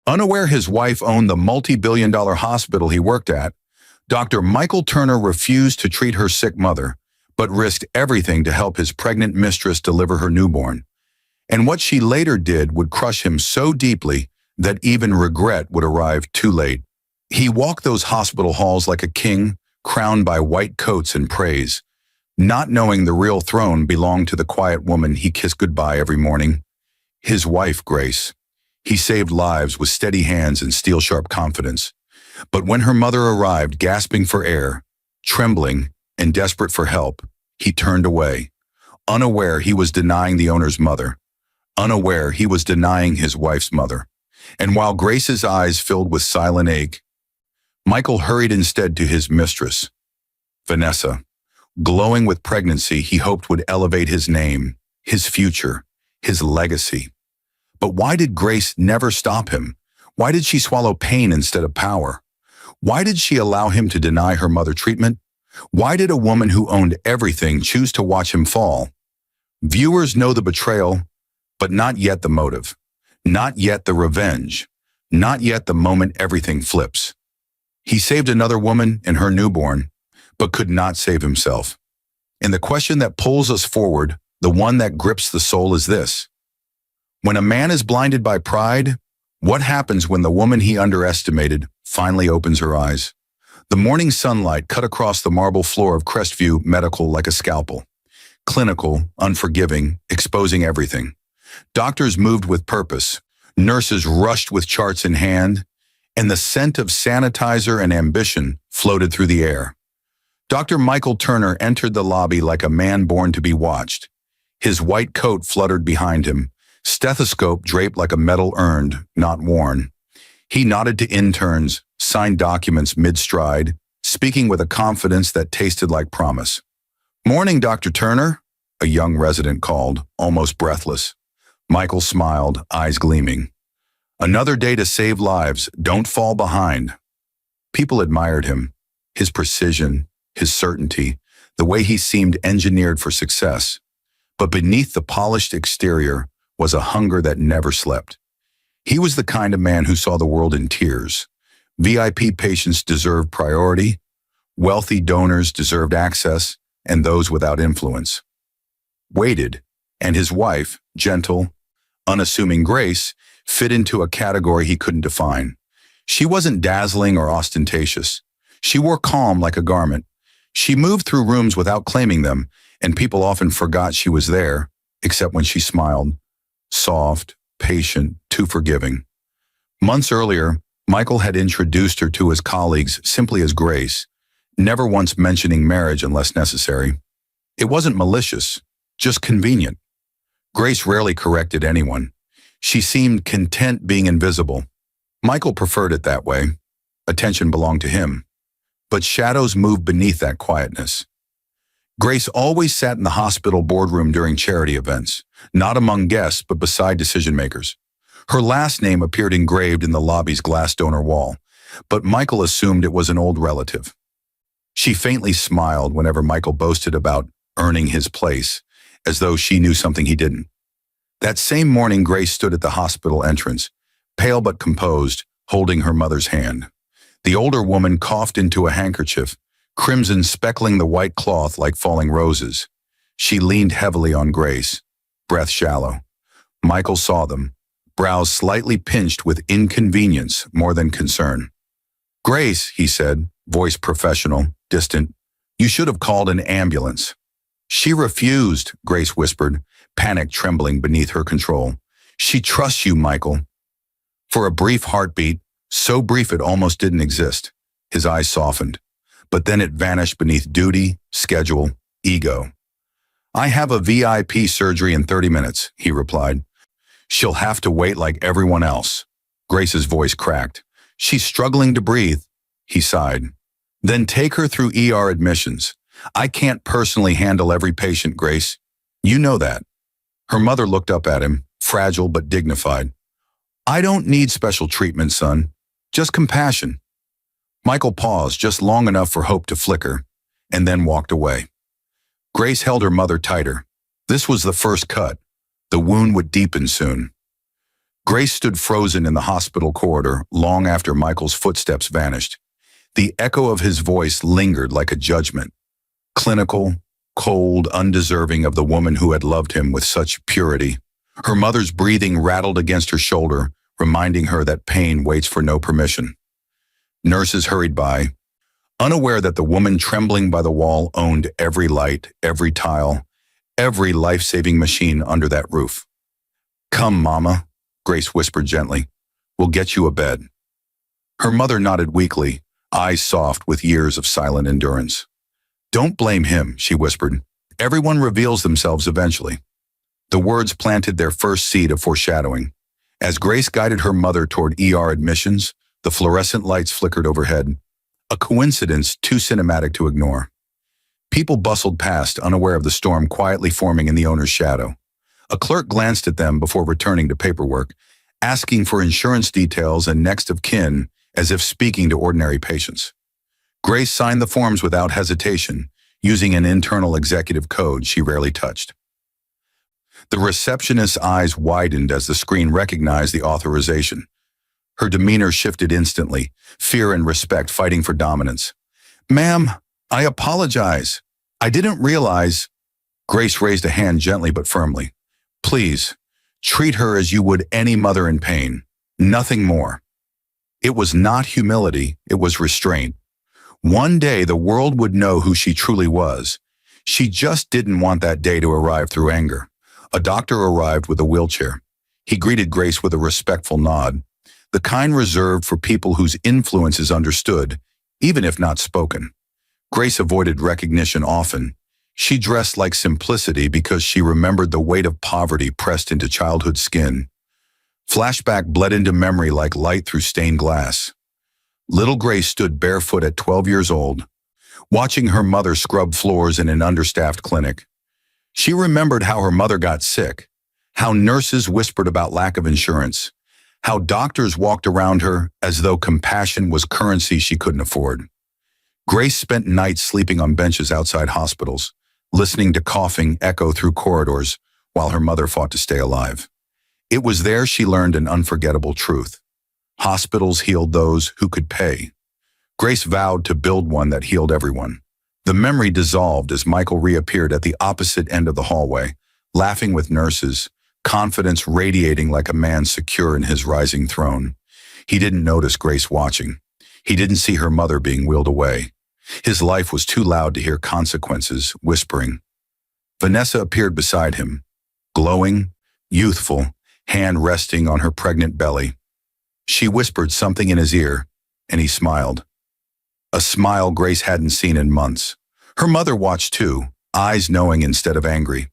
Unaware his wife owned the multi-billion-dollar hospital he worked at, Dr. Michael Turner refused to treat her sick mother, but risked everything to help his pregnant mistress deliver her newborn. And what she later did would crush him so deeply that even regret would arrive too late. He walked those hospital halls like a king, crowned by white coats and praise, not knowing the real throne belonged to the quiet woman he kissed goodbye every morning, his wife, Grace. He saved lives with steady hands and steel-sharp confidence. But when her mother arrived, gasping for air, trembling, and desperate for help, he turned away, unaware he was denying the owner's mother, unaware he was denying his wife's mother. And while Grace's eyes filled with silent ache, Michael hurried instead to his mistress, Vanessa. Glowing with pregnancy, he hoped would elevate his name, his future, his legacy. But why did Grace never stop him? Why did she swallow pain instead of power? Why did she allow him to deny her mother treatment? Why did a woman who owned everything choose to watch him fall? Viewers know the betrayal, but not yet the motive, not yet the revenge, not yet the moment everything flips. He saved another woman and her newborn, but could not save himself. And the question that pulls us forward, the one that grips the soul, is this. When a man is blinded by pride, what happens when the woman he underestimated finally opens her eyes? The morning sunlight cut across the marble floor of Crestview Medical like a scalpel. Clinical, unforgiving, exposing everything. Doctors moved with purpose. Nurses rushed with charts in hand, and the scent of sanitizer and ambition floated through the air. Dr. Michael Turner entered the lobby like a man born to be watched. His white coat fluttered behind him, stethoscope draped like a metal urn, not worn. He nodded to interns, signed documents mid-stride, speaking with a confidence that tasted like promise. "Morning, Dr. Turner," a young resident called, almost breathless. Michael smiled, eyes gleaming. "Another day to save lives. Don't fall behind." People admired him, his precision, his certainty, the way he seemed engineered for success. But beneath the polished exterior was a hunger that never slept. He was the kind of man who saw the world in tiers. VIP patients deserved priority, wealthy donors deserved access, and those without influence waited. And his wife, gentle, unassuming Grace, fit into a category he couldn't define. She wasn't dazzling or ostentatious. She wore calm like a garment. She moved through rooms without claiming them, and people often forgot she was there, except when she smiled. Soft, patient, too forgiving. Months earlier, Michael had introduced her to his colleagues simply as Grace, never once mentioning marriage unless necessary. It wasn't malicious, just convenient. Grace rarely corrected anyone. She seemed content being invisible. Michael preferred it that way. Attention belonged to him. But shadows moved beneath that quietness. Grace always sat in the hospital boardroom during charity events, not among guests but beside decision-makers. Her last name appeared engraved in the lobby's glass donor wall, but Michael assumed it was an old relative. She faintly smiled whenever Michael boasted about earning his place, as though she knew something he didn't. That same morning, Grace stood at the hospital entrance, pale but composed, holding her mother's hand. The older woman coughed into a handkerchief, crimson speckling the white cloth like falling roses. She leaned heavily on Grace, breath shallow. Michael saw them, brows slightly pinched with inconvenience more than concern. "Grace," he said, voice professional, distant, "you should have called an ambulance." "She refused," Grace whispered, panic trembling beneath her control. "She trusts you, Michael." For a brief heartbeat, so brief it almost didn't exist, his eyes softened. But then it vanished beneath duty, schedule, ego. "I have a VIP surgery in 30 minutes, he replied. "She'll have to wait like everyone else." Grace's voice cracked. "She's struggling to breathe," he sighed. "Then take her through ER admissions. I can't personally handle every patient, Grace. You know that." Her mother looked up at him, fragile but dignified. "I don't need special treatment, son. Just compassion." Michael paused just long enough for hope to flicker, and then walked away. Grace held her mother tighter. This was the first cut. The wound would deepen soon. Grace stood frozen in the hospital corridor long after Michael's footsteps vanished. The echo of his voice lingered like a judgment, clinical, cold, undeserving of the woman who had loved him with such purity. Her mother's breathing rattled against her shoulder, reminding her that pain waits for no permission. Nurses hurried by, unaware that the woman trembling by the wall owned every light, every tile, every life-saving machine under that roof. "Come, Mama," Grace whispered gently. "We'll get you a bed." Her mother nodded weakly, eyes soft with years of silent endurance. "Don't blame him," she whispered. "Everyone reveals themselves eventually." The words planted their first seed of foreshadowing. As Grace guided her mother toward ER admissions, the fluorescent lights flickered overhead, a coincidence too cinematic to ignore. People bustled past, unaware of the storm quietly forming in the owner's shadow. A clerk glanced at them before returning to paperwork, asking for insurance details and next of kin, as if speaking to ordinary patients. Grace signed the forms without hesitation, using an internal executive code she rarely touched. The receptionist's eyes widened as the screen recognized the authorization. Her demeanor shifted instantly, fear and respect fighting for dominance. "Ma'am, I apologize. I didn't realize." Grace raised a hand gently but firmly. "Please, treat her as you would any mother in pain. Nothing more." It was not humility, it was restraint. One day the world would know who she truly was. She just didn't want that day to arrive through anger. A doctor arrived with a wheelchair. He greeted Grace with a respectful nod, the kind reserved for people whose influence is understood, even if not spoken. Grace avoided recognition often. She dressed like simplicity because she remembered the weight of poverty pressed into childhood skin. Flashback bled into memory like light through stained glass. Little Grace stood barefoot at 12 years old, watching her mother scrub floors in an understaffed clinic. She remembered how her mother got sick, how nurses whispered about lack of insurance, how doctors walked around her as though compassion was currency she couldn't afford. Grace spent nights sleeping on benches outside hospitals, listening to coughing echo through corridors while her mother fought to stay alive. It was there she learned an unforgettable truth. Hospitals healed those who could pay. Grace vowed to build one that healed everyone. The memory dissolved as Michael reappeared at the opposite end of the hallway, laughing with nurses, confidence radiating like a man secure in his rising throne. He didn't notice Grace watching. He didn't see her mother being wheeled away. His life was too loud to hear consequences whispering. Vanessa appeared beside him, glowing, youthful, hand resting on her pregnant belly. She whispered something in his ear, and he smiled. A smile Grace hadn't seen in months. Her mother watched too, eyes knowing instead of angry.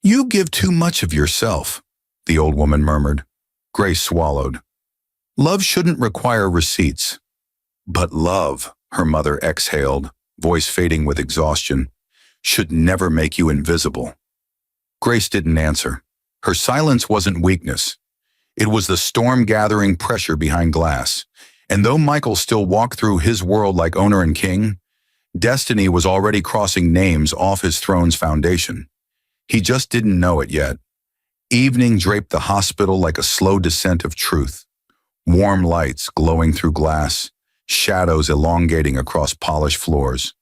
"You give too much of yourself," the old woman murmured. Grace swallowed. "Love shouldn't require receipts." "But love," her mother exhaled, voice fading with exhaustion, "should never make you invisible." Grace didn't answer. Her silence wasn't weakness. It was the storm-gathering pressure behind glass. And though Michael still walked through his world like owner and king, destiny was already crossing names off his throne's foundation. He just didn't know it yet. Evening draped the hospital like a slow descent of truth. Warm lights glowing through glass, shadows elongating across polished floors.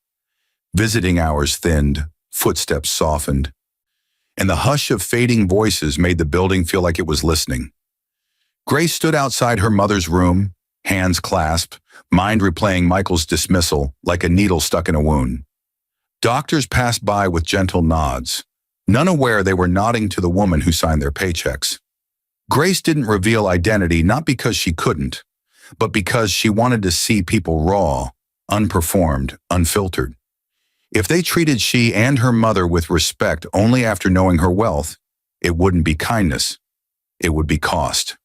Visiting hours thinned, footsteps softened, and the hush of fading voices made the building feel like it was listening. Grace stood outside her mother's room, hands clasped, mind replaying Michael's dismissal like a needle stuck in a wound. Doctors passed by with gentle nods, none aware they were nodding to the woman who signed their paychecks. Grace didn't reveal identity not because she couldn't, but because she wanted to see people raw, unperformed, unfiltered. If they treated she and her mother with respect only after knowing her wealth, it wouldn't be kindness, it would be cost.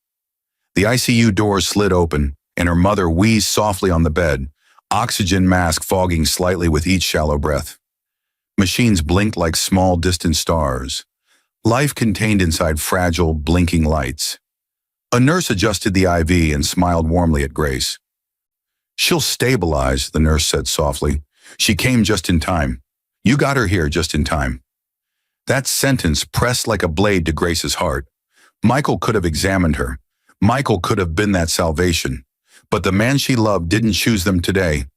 The ICU doors slid open, and her mother wheezed softly on the bed, oxygen mask fogging slightly with each shallow breath. Machines blinked like small distant stars, life contained inside fragile, blinking lights. A nurse adjusted the IV and smiled warmly at Grace. "She'll stabilize," the nurse said softly. "She came just in time. You got her here just in time." That sentence pressed like a blade to Grace's heart. Michael could have examined her, Michael could have been that salvation, but the man she loved didn't choose them today.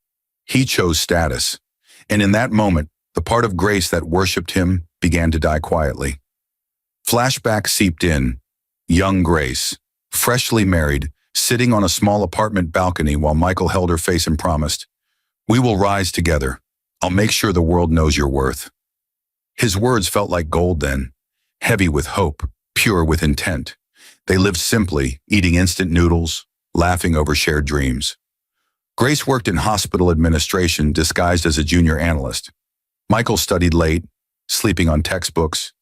He chose status. And in that moment, the part of Grace that worshipped him began to die quietly. Flashback seeped in. Young Grace, freshly married, sitting on a small apartment balcony while Michael held her face and promised, "We will rise together. I'll make sure the world knows your worth." His words felt like gold then, heavy with hope, pure with intent. They lived simply, eating instant noodles, laughing over shared dreams. Grace worked in hospital administration disguised as a junior analyst. Michael studied late, sleeping on textbooks,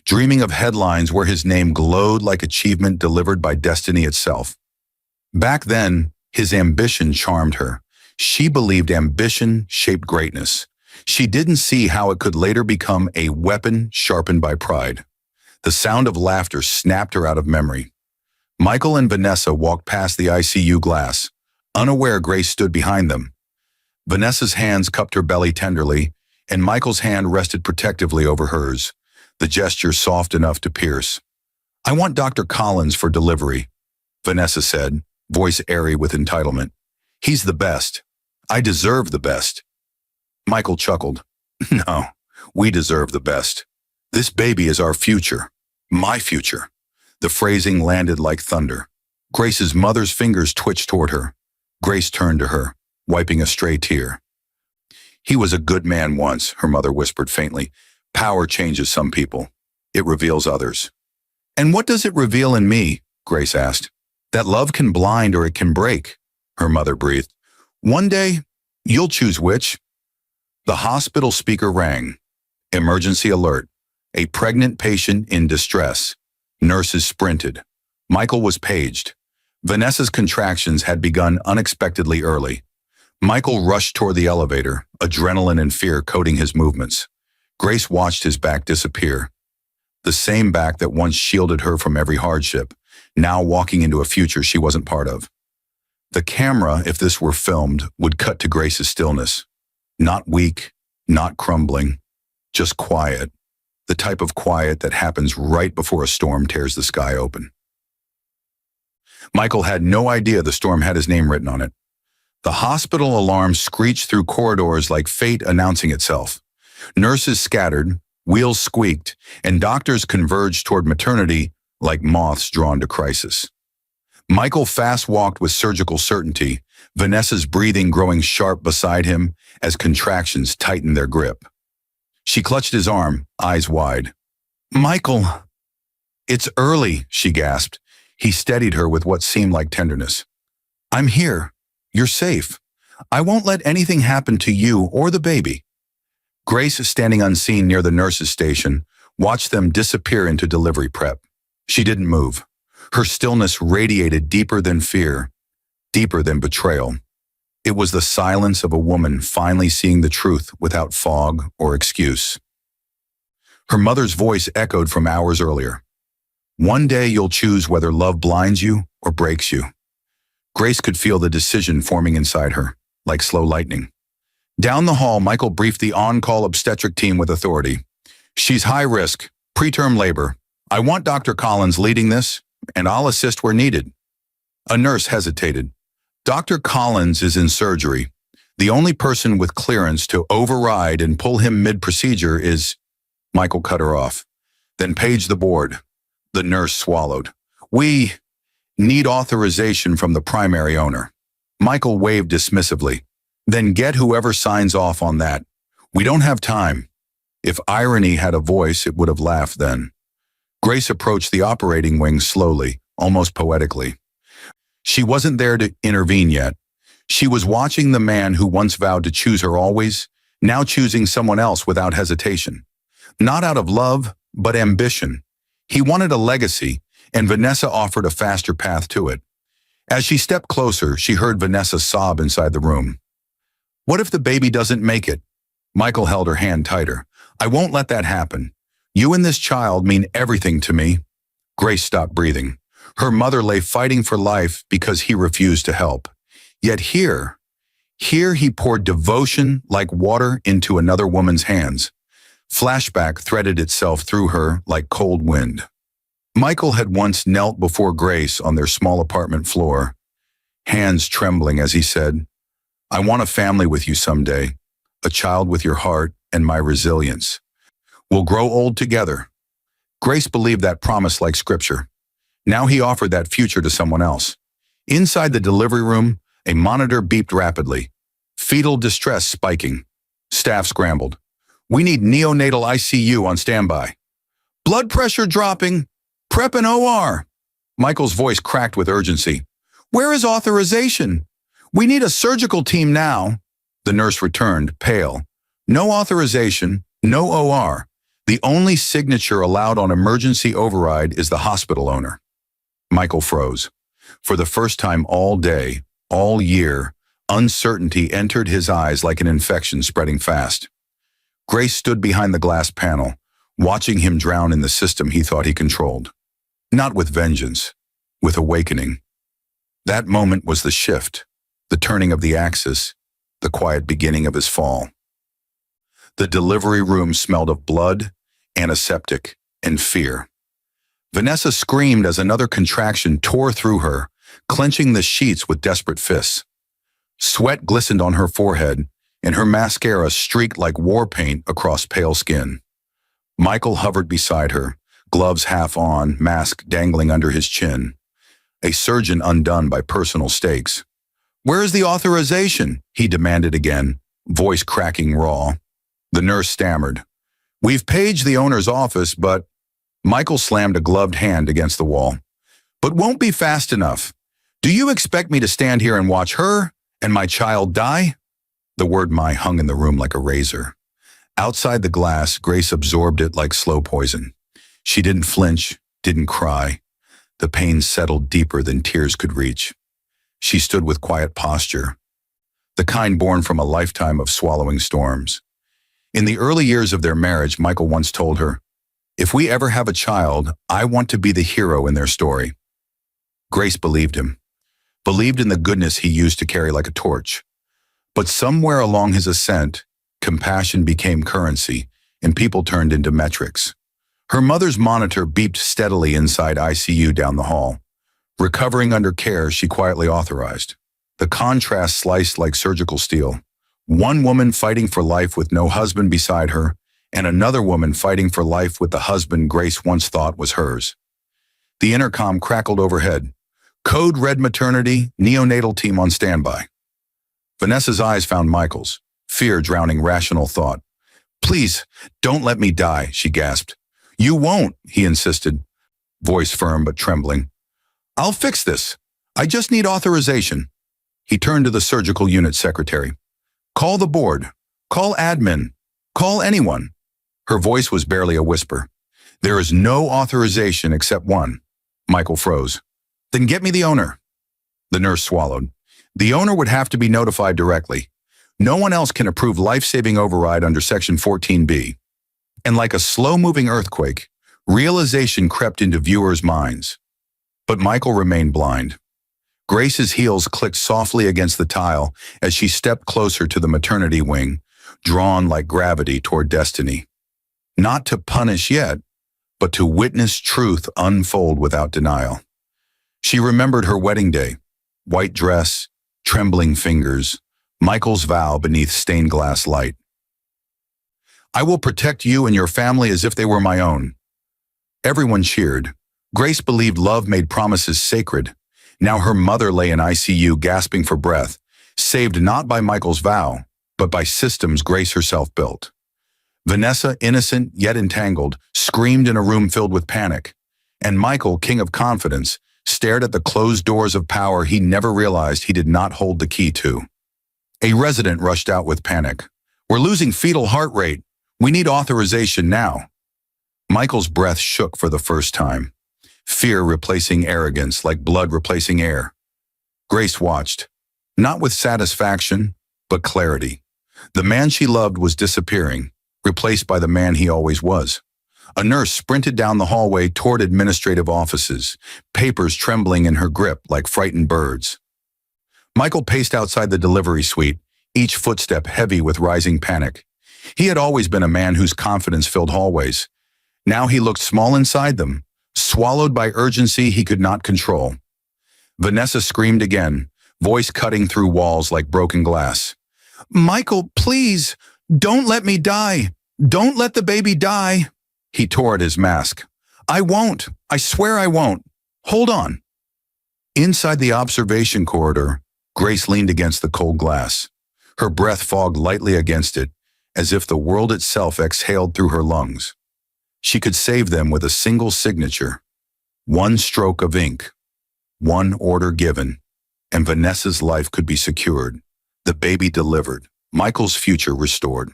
dreaming of headlines where his name glowed like achievement delivered by destiny itself. Back then, his ambition charmed her. She believed ambition shaped greatness. She didn't see how it could later become a weapon sharpened by pride. The sound of laughter snapped her out of memory. Michael and Vanessa walked past the ICU glass. Unaware, Grace stood behind them. Vanessa's hands cupped her belly tenderly, and Michael's hand rested protectively over hers, the gesture soft enough to pierce. "I want Dr. Collins for delivery," Vanessa said, voice airy with entitlement. "He's the best. I deserve the best." Michael chuckled. "No, we deserve the best. This baby is our future. My future." The phrasing landed like thunder. Grace's mother's fingers twitched toward her. Grace turned to her, wiping a stray tear. "He was a good man once," her mother whispered faintly. "Power changes some people. It reveals others." "And what does it reveal in me?" Grace asked. "That love can blind or it can break," her mother breathed. "One day, you'll choose which." The hospital speaker rang. Emergency alert. A pregnant patient in distress. Nurses sprinted. Michael was paged. Vanessa's contractions had begun unexpectedly early. Michael rushed toward the elevator, adrenaline and fear coating his movements. Grace watched his back disappear. The same back that once shielded her from every hardship, now walking into a future she wasn't part of. The camera, if this were filmed, would cut to Grace's stillness. Not weak, not crumbling, just quiet. The type of quiet that happens right before a storm tears the sky open. Michael had no idea the storm had his name written on it. The hospital alarm screeched through corridors like fate announcing itself. Nurses scattered, wheels squeaked, and doctors converged toward maternity like moths drawn to crisis. Michael fast-walked with surgical certainty, Vanessa's breathing growing sharp beside him as contractions tightened their grip. She clutched his arm, eyes wide. "Michael!" "It's early," she gasped. He steadied her with what seemed like tenderness. "I'm here. You're safe. I won't let anything happen to you or the baby." Grace, standing unseen near the nurse's station, watched them disappear into delivery prep. She didn't move. Her stillness radiated deeper than fear, deeper than betrayal. It was the silence of a woman finally seeing the truth without fog or excuse. Her mother's voice echoed from hours earlier. "One day you'll choose whether love blinds you or breaks you." Grace could feel the decision forming inside her, like slow lightning. Down the hall, Michael briefed the on-call obstetric team with authority. "She's high risk, preterm labor. I want Dr. Collins leading this, and I'll assist where needed." A nurse hesitated. "Dr. Collins is in surgery. The only person with clearance to override and pull him mid-procedure is—" Michael cut her off. "Then page the board." The nurse swallowed. "We need authorization from the primary owner." Michael waved dismissively. "Then get whoever signs off on that. We don't have time." If irony had a voice, it would have laughed then. Grace approached the operating wing slowly, almost poetically. She wasn't there to intervene yet. She was watching the man who once vowed to choose her always, now choosing someone else without hesitation. Not out of love, but ambition. He wanted a legacy, and Vanessa offered a faster path to it. As she stepped closer, she heard Vanessa sob inside the room. "What if the baby doesn't make it?" Michael held her hand tighter. "I won't let that happen. You and this child mean everything to me." Grace stopped breathing. Her mother lay fighting for life because he refused to help. Yet here he poured devotion like water into another woman's hands. Flashback threaded itself through her like cold wind. Michael had once knelt before Grace on their small apartment floor, hands trembling as he said, "I want a family with you someday, a child with your heart and my resilience. We'll grow old together." Grace believed that promise like scripture. Now he offered that future to someone else. Inside the delivery room, a monitor beeped rapidly. Fetal distress spiking. Staff scrambled. "We need neonatal ICU on standby." "Blood pressure dropping. Prep an OR." Michael's voice cracked with urgency. "Where is authorization? We need a surgical team now." The nurse returned, pale. "No authorization, no OR. The only signature allowed on emergency override is the hospital owner." Michael froze. For the first time all day, all year, uncertainty entered his eyes like an infection spreading fast. Grace stood behind the glass panel, watching him drown in the system he thought he controlled. Not with vengeance, with awakening. That moment was the shift, the turning of the axis, the quiet beginning of his fall. The delivery room smelled of blood, antiseptic, and fear. Vanessa screamed as another contraction tore through her, clenching the sheets with desperate fists. Sweat glistened on her forehead, and her mascara streaked like war paint across pale skin. Michael hovered beside her, gloves half on, mask dangling under his chin. A surgeon undone by personal stakes. "Where is the authorization?" he demanded again, voice cracking raw. The nurse stammered. "We've paged the owner's office, but..." Michael slammed a gloved hand against the wall. "But won't be fast enough. Do you expect me to stand here and watch her and my child die?" The word "my" hung in the room like a razor. Outside the glass, Grace absorbed it like slow poison. She didn't flinch, didn't cry. The pain settled deeper than tears could reach. She stood with quiet posture, the kind born from a lifetime of swallowing storms. In the early years of their marriage, Michael once told her, "If we ever have a child, I want to be the hero in their story." Grace believed him, believed in the goodness he used to carry like a torch. But somewhere along his ascent, compassion became currency, and people turned into metrics. Her mother's monitor beeped steadily inside ICU down the hall. Recovering under care, she quietly authorized. The contrast sliced like surgical steel. One woman fighting for life with no husband beside her, and another woman fighting for life with the husband Grace once thought was hers. The intercom crackled overhead. "Code red maternity, neonatal team on standby." Vanessa's eyes found Michael's, fear drowning rational thought. "Please, don't let me die," she gasped. "You won't," he insisted, voice firm but trembling. "I'll fix this. I just need authorization." He turned to the surgical unit secretary. "Call the board. Call admin. Call anyone." Her voice was barely a whisper. "There is no authorization except one." Michael froze. "Then get me the owner." The nurse swallowed. "The owner would have to be notified directly. No one else can approve life-saving override under Section 14B. And like a slow-moving earthquake, realization crept into viewers' minds. But Michael remained blind. Grace's heels clicked softly against the tile as she stepped closer to the maternity wing, drawn like gravity toward destiny. Not to punish yet, but to witness truth unfold without denial. She remembered her wedding day, white dress, trembling fingers, Michael's vow beneath stained glass light. "I will protect you and your family as if they were my own." Everyone cheered. Grace believed love made promises sacred. Now her mother lay in ICU gasping for breath, saved not by Michael's vow, but by systems Grace herself built. Vanessa, innocent yet entangled, screamed in a room filled with panic. And Michael, king of confidence, stared at the closed doors of power he never realized he did not hold the key to. A resident rushed out with panic. "We're losing fetal heart rate. We need authorization now." Michael's breath shook for the first time. Fear replacing arrogance like blood replacing air. Grace watched, not with satisfaction, but clarity. The man she loved was disappearing, replaced by the man he always was. A nurse sprinted down the hallway toward administrative offices, papers trembling in her grip like frightened birds. Michael paced outside the delivery suite, each footstep heavy with rising panic. He had always been a man whose confidence filled hallways. Now he looked small inside them, swallowed by urgency he could not control. Vanessa screamed again, voice cutting through walls like broken glass. "Michael, please, don't let me die. Don't let the baby die." He tore at his mask. "I won't. I swear I won't. Hold on." Inside the observation corridor, Grace leaned against the cold glass. Her breath fogged lightly against it, as if the world itself exhaled through her lungs. She could save them with a single signature. One stroke of ink. One order given. And Vanessa's life could be secured. The baby delivered. Michael's future restored.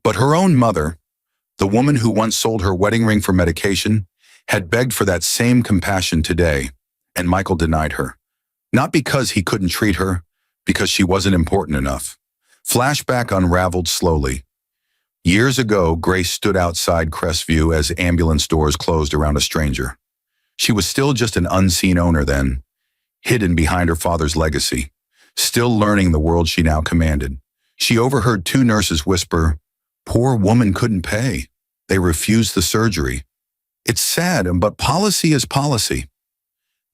But her own mother, the woman who once sold her wedding ring for medication, had begged for that same compassion today, and Michael denied her. Not because he couldn't treat her, because she wasn't important enough. Flashback unraveled slowly. Years ago, Grace stood outside Crestview as ambulance doors closed around a stranger. She was still just an unseen owner then, hidden behind her father's legacy, still learning the world she now commanded. She overheard two nurses whisper, "Poor woman couldn't pay. They refused the surgery. It's sad, but policy is policy."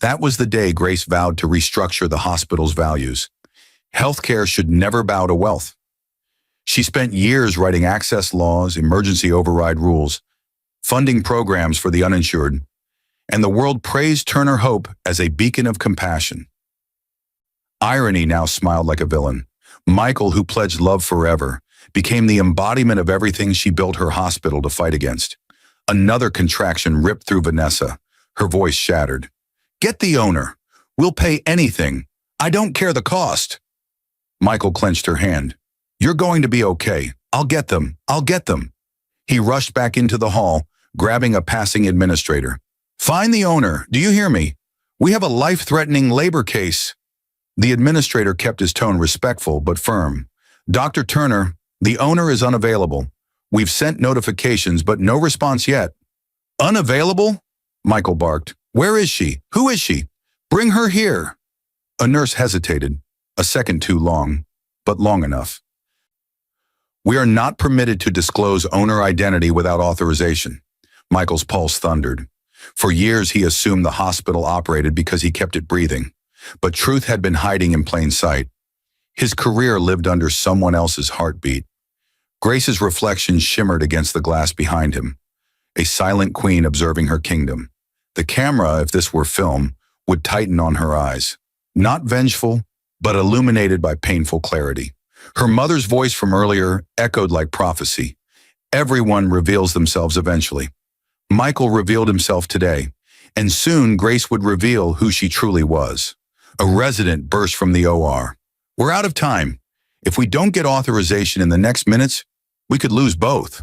That was the day Grace vowed to restructure the hospital's values. Healthcare should never bow to wealth. She spent years writing access laws, emergency override rules, funding programs for the uninsured, and the world praised Turner Hope as a beacon of compassion. Irony now smiled like a villain. Michael, who pledged love forever, became the embodiment of everything she built her hospital to fight against. Another contraction ripped through Vanessa, her voice shattered. "Get the owner. We'll pay anything. I don't care the cost." Michael clenched her hand. "You're going to be okay. I'll get them. I'll get them." He rushed back into the hall, grabbing a passing administrator. "Find the owner. Do you hear me? We have a life-threatening labor case." The administrator kept his tone respectful but firm. "Dr. Turner, the owner is unavailable. We've sent notifications, but no response yet." "Unavailable?" Michael barked. "Where is she? Who is she? Bring her here." A nurse hesitated, a second too long, but long enough. "We are not permitted to disclose owner identity without authorization." Michael's pulse thundered. For years he assumed the hospital operated because he kept it breathing, but truth had been hiding in plain sight. His career lived under someone else's heartbeat. Grace's reflection shimmered against the glass behind him, a silent queen observing her kingdom. The camera, if this were film, would tighten on her eyes. Not vengeful, but illuminated by painful clarity. Her mother's voice from earlier echoed like prophecy. Everyone reveals themselves eventually. Michael revealed himself today, and soon Grace would reveal who she truly was. A resident burst from the OR. "We're out of time. If we don't get authorization in the next minutes, we could lose both."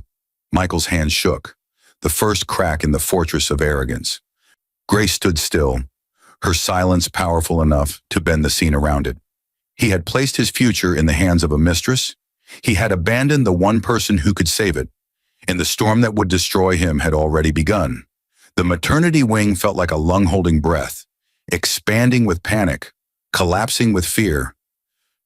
Michael's hand shook, the first crack in the fortress of arrogance. Grace stood still, her silence powerful enough to bend the scene around it. He had placed his future in the hands of a mistress. He had abandoned the one person who could save it, and the storm that would destroy him had already begun. The maternity wing felt like a lung-holding breath, expanding with panic, collapsing with fear.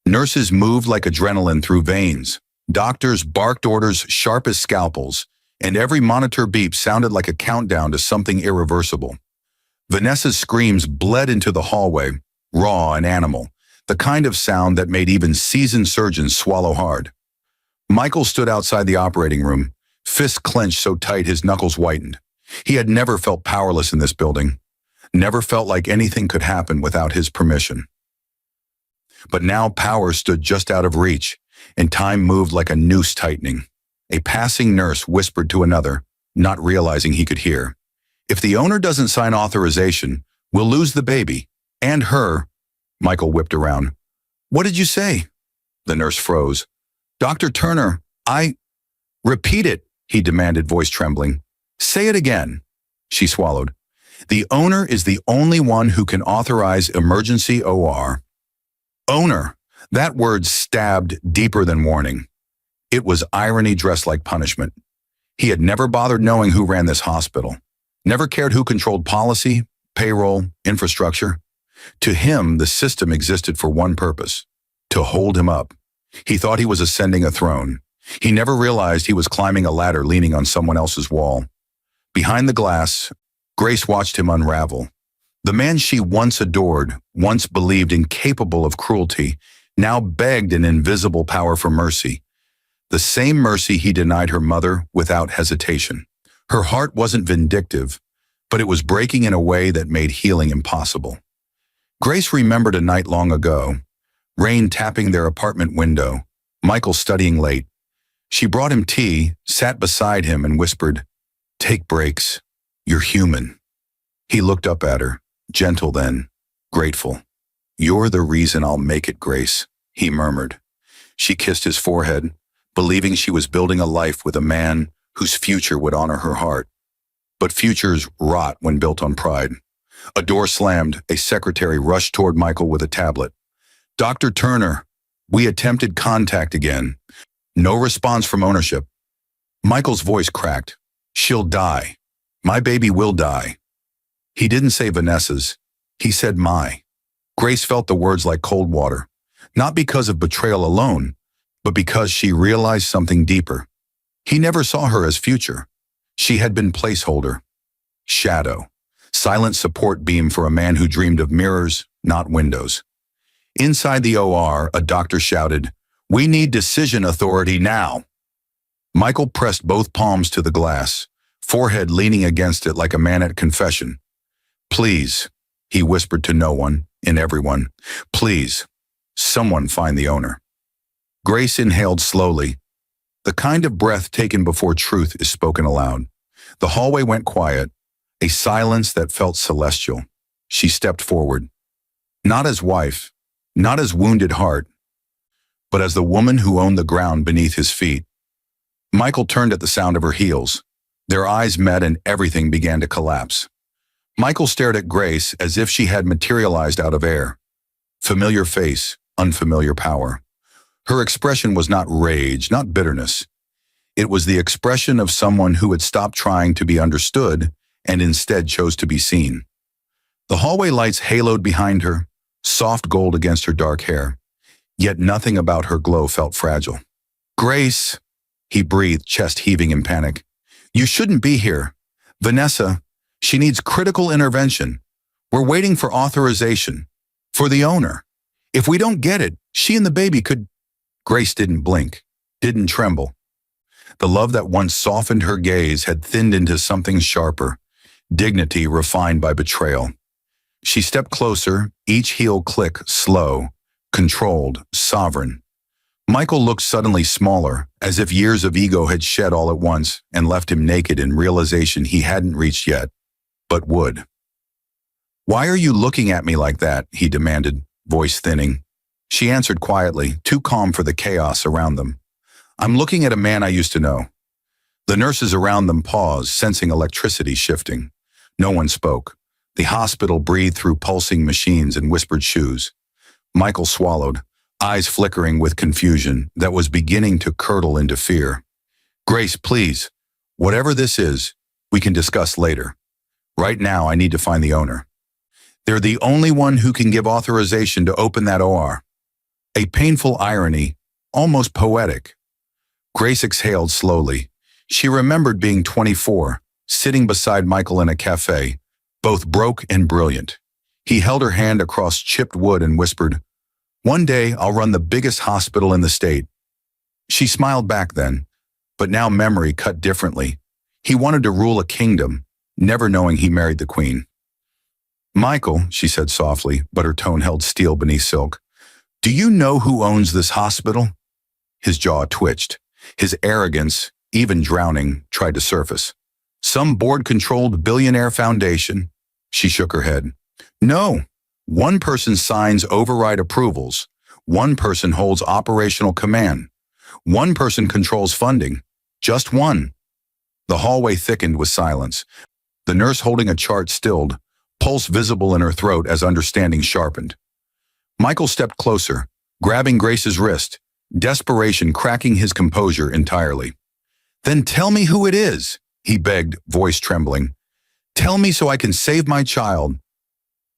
Nurses moved like adrenaline through veins. Doctors barked orders sharp as scalpels, and every monitor beep sounded like a countdown to something irreversible. Vanessa's screams bled into the hallway, raw and animal, the kind of sound that made even seasoned surgeons swallow hard. Michael stood outside the operating room, fists clenched so tight his knuckles whitened. He had never felt powerless in this building, never felt like anything could happen without his permission. But now power stood just out of reach, and time moved like a noose tightening. A passing nurse whispered to another, not realizing he could hear. "If the owner doesn't sign authorization, we'll lose the baby. And her." Michael whipped around. "What did you say?" The nurse froze. "Dr. Turner, Repeat it," he demanded, voice trembling. "Say it again." She swallowed. "The owner is the only one who can authorize emergency OR." Owner. That word stabbed deeper than warning. It was irony dressed like punishment. He had never bothered knowing who ran this hospital. Never cared who controlled policy, payroll, infrastructure. To him, the system existed for one purpose: to hold him up. He thought he was ascending a throne. He never realized he was climbing a ladder leaning on someone else's wall. Behind the glass, Grace watched him unravel. The man she once adored, once believed incapable of cruelty, now begged an invisible power for mercy. The same mercy he denied her mother without hesitation. Her heart wasn't vindictive, but it was breaking in a way that made healing impossible. Grace remembered a night long ago, rain tapping their apartment window, Michael studying late. She brought him tea, sat beside him, and whispered, "Take breaks. You're human." He looked up at her, gentle then, grateful. "You're the reason I'll make it, Grace," he murmured. She kissed his forehead, believing she was building a life with a man whose future would honor her heart. But futures rot when built on pride. A door slammed, a secretary rushed toward Michael with a tablet. "Dr. Turner, we attempted contact again. No response from ownership." Michael's voice cracked. "She'll die. My baby will die." He didn't say Vanessa's. He said my. Grace felt the words like cold water, not because of betrayal alone, but because she realized something deeper. He never saw her as future. She had been placeholder, shadow, silent support beam for a man who dreamed of mirrors, not windows. Inside the OR, a doctor shouted, "We need decision authority now." Michael pressed both palms to the glass, forehead leaning against it like a man at confession. "Please," he whispered to no one, in everyone, "please, someone find the owner." Grace inhaled slowly, the kind of breath taken before truth is spoken aloud. The hallway went quiet, a silence that felt celestial. She stepped forward, not as wife, not as wounded heart, but as the woman who owned the ground beneath his feet. Michael turned at the sound of her heels. Their eyes met and everything began to collapse. Michael stared at Grace as if she had materialized out of air. Familiar face, unfamiliar power. Her expression was not rage, not bitterness. It was the expression of someone who had stopped trying to be understood and instead chose to be seen. The hallway lights haloed behind her, soft gold against her dark hair. Yet nothing about her glow felt fragile. "Grace," he breathed, chest heaving in panic. "You shouldn't be here. Vanessa, she needs critical intervention. We're waiting for authorization. For the owner. If we don't get it, she and the baby could—" Grace didn't blink, didn't tremble. The love that once softened her gaze had thinned into something sharper, dignity refined by betrayal. She stepped closer, each heel click slow, controlled, sovereign. Michael looked suddenly smaller, as if years of ego had shed all at once and left him naked in realization he hadn't reached yet, but would. "Why are you looking at me like that?" he demanded, voice thinning. She answered quietly, too calm for the chaos around them. "I'm looking at a man I used to know." The nurses around them paused, sensing electricity shifting. No one spoke. The hospital breathed through pulsing machines and whispered shoes. Michael swallowed, eyes flickering with confusion that was beginning to curdle into fear. "Grace, please. Whatever this is, we can discuss later. Right now, I need to find the owner. They're the only one who can give authorization to open that OR." A painful irony, almost poetic. Grace exhaled slowly. She remembered being 24, sitting beside Michael in a cafe, both broke and brilliant. He held her hand across chipped wood and whispered, "One day I'll run the biggest hospital in the state." She smiled back then, but now memory cut differently. He wanted to rule a kingdom, never knowing he married the queen. "Michael," she said softly, but her tone held steel beneath silk, "do you know who owns this hospital?" His jaw twitched. His arrogance, even drowning, tried to surface. "Some board-controlled billionaire foundation?" She shook her head. "No. One person signs override approvals. One person holds operational command. One person controls funding. Just one." The hallway thickened with silence. The nurse holding a chart stilled, pulse visible in her throat as understanding sharpened. Michael stepped closer, grabbing Grace's wrist, desperation cracking his composure entirely. "Then tell me who it is," he begged, voice trembling. "Tell me so I can save my child."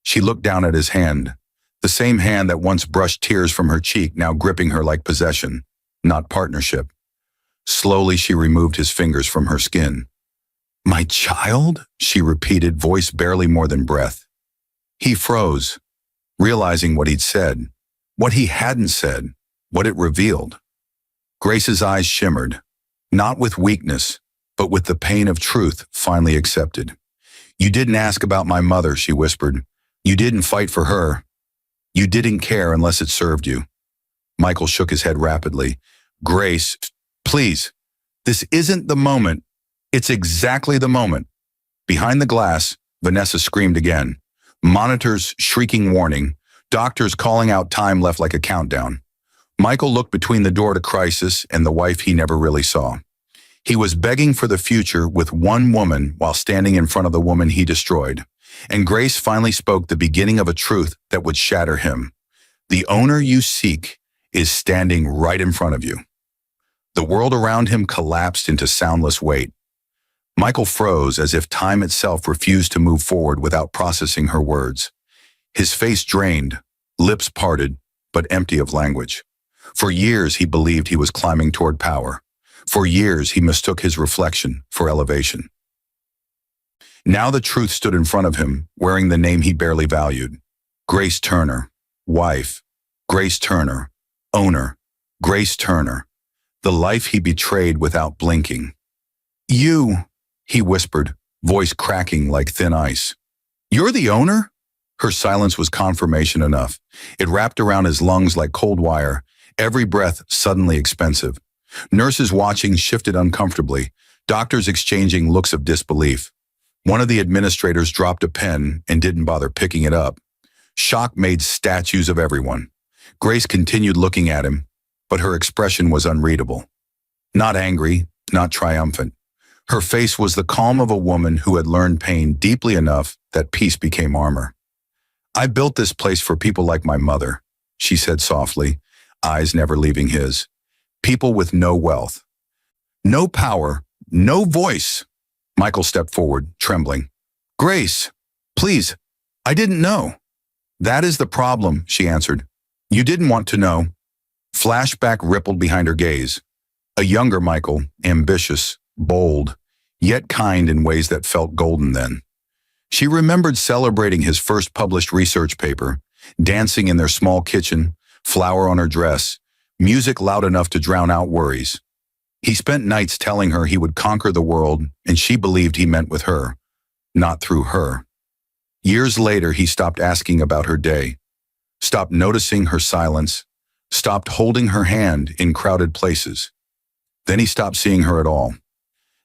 She looked down at his hand, the same hand that once brushed tears from her cheek, now gripping her like possession, not partnership. Slowly she removed his fingers from her skin. My child? She repeated, voice barely more than breath. He froze, realizing what he'd said, what he hadn't said, what it revealed. Grace's eyes shimmered, not with weakness, but with the pain of truth finally accepted. You didn't ask about my mother, she whispered. You didn't fight for her. You didn't care unless it served you. Michael shook his head rapidly. Grace, please, this isn't the moment. It's exactly the moment. Behind the glass, Vanessa screamed again. Monitors shrieking warning. Doctors calling out time left like a countdown. Michael looked between the door to crisis and the wife he never really saw. He was begging for the future with one woman while standing in front of the woman he destroyed. And Grace finally spoke the beginning of a truth that would shatter him. The owner you seek is standing right in front of you. The world around him collapsed into soundless weight. Michael froze as if time itself refused to move forward without processing her words. His face drained, lips parted, but empty of language. For years he believed he was climbing toward power. For years he mistook his reflection for elevation. Now the truth stood in front of him, wearing the name he barely valued. Grace Turner, wife. Grace Turner, owner. Grace Turner. The life he betrayed without blinking. You, he whispered, voice cracking like thin ice. You're the owner? Her silence was confirmation enough. It wrapped around his lungs like cold wire, every breath suddenly expensive. Nurses watching shifted uncomfortably, doctors exchanging looks of disbelief. One of the administrators dropped a pen and didn't bother picking it up. Shock made statues of everyone. Grace continued looking at him, but her expression was unreadable. Not angry, not triumphant. Her face was the calm of a woman who had learned pain deeply enough that peace became armor. I built this place for people like my mother, she said softly, eyes never leaving his. People with no wealth, no power, no voice. Michael stepped forward, trembling. Grace, please, I didn't know. That is the problem, she answered. You didn't want to know. Flashback rippled behind her gaze. A younger Michael, ambitious, bold, yet kind in ways that felt golden then. She remembered celebrating his first published research paper, dancing in their small kitchen, flower on her dress, music loud enough to drown out worries. He spent nights telling her he would conquer the world, and she believed he meant with her, not through her. Years later, he stopped asking about her day, stopped noticing her silence, stopped holding her hand in crowded places. Then he stopped seeing her at all.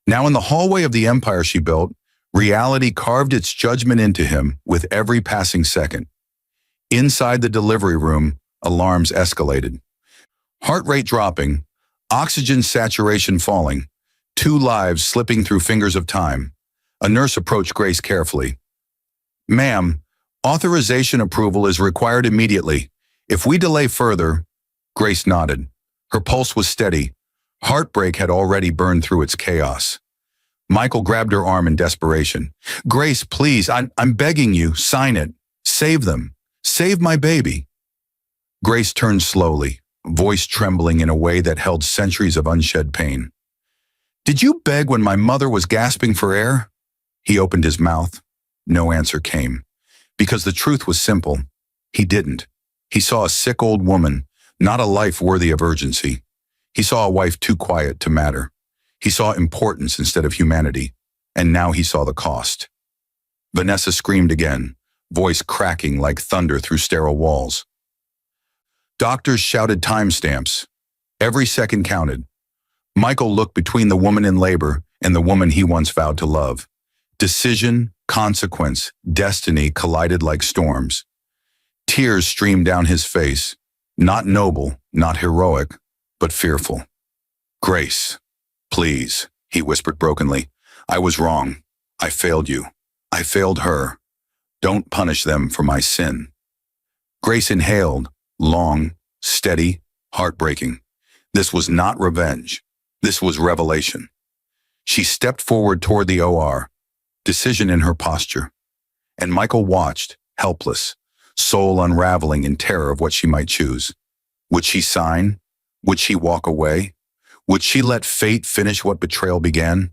Now in the hallway of the empire she built, reality carved its judgment into him with every passing second. Inside the delivery room, alarms escalated. Heart rate dropping, oxygen saturation falling, 2 lives slipping through fingers of time. A nurse approached Grace carefully. Ma'am, authorization approval is required immediately. If we delay further, Grace nodded. Her pulse was steady. Heartbreak had already burned through its chaos. Michael grabbed her arm in desperation. Grace, please, I'm begging you, sign it. Save them. Save my baby. Grace turned slowly, voice trembling in a way that held centuries of unshed pain. Did you beg when my mother was gasping for air? He opened his mouth. No answer came. Because the truth was simple. He didn't. He saw a sick old woman, not a life worthy of urgency. He saw a wife too quiet to matter. He saw importance instead of humanity. And now he saw the cost. Vanessa screamed again, voice cracking like thunder through sterile walls. Doctors shouted timestamps. Every second counted. Michael looked between the woman in labor and the woman he once vowed to love. Decision, consequence, destiny collided like storms. Tears streamed down his face, not noble, not heroic, but fearful. Grace, please, he whispered brokenly. I was wrong. I failed you. I failed her. Don't punish them for my sin. Grace inhaled, long, steady, heartbreaking. This was not revenge. This was revelation. She stepped forward toward the OR, decision in her posture. And Michael watched, helpless, soul unraveling in terror of what she might choose. Would she sign? Would she walk away? Would she let fate finish what betrayal began?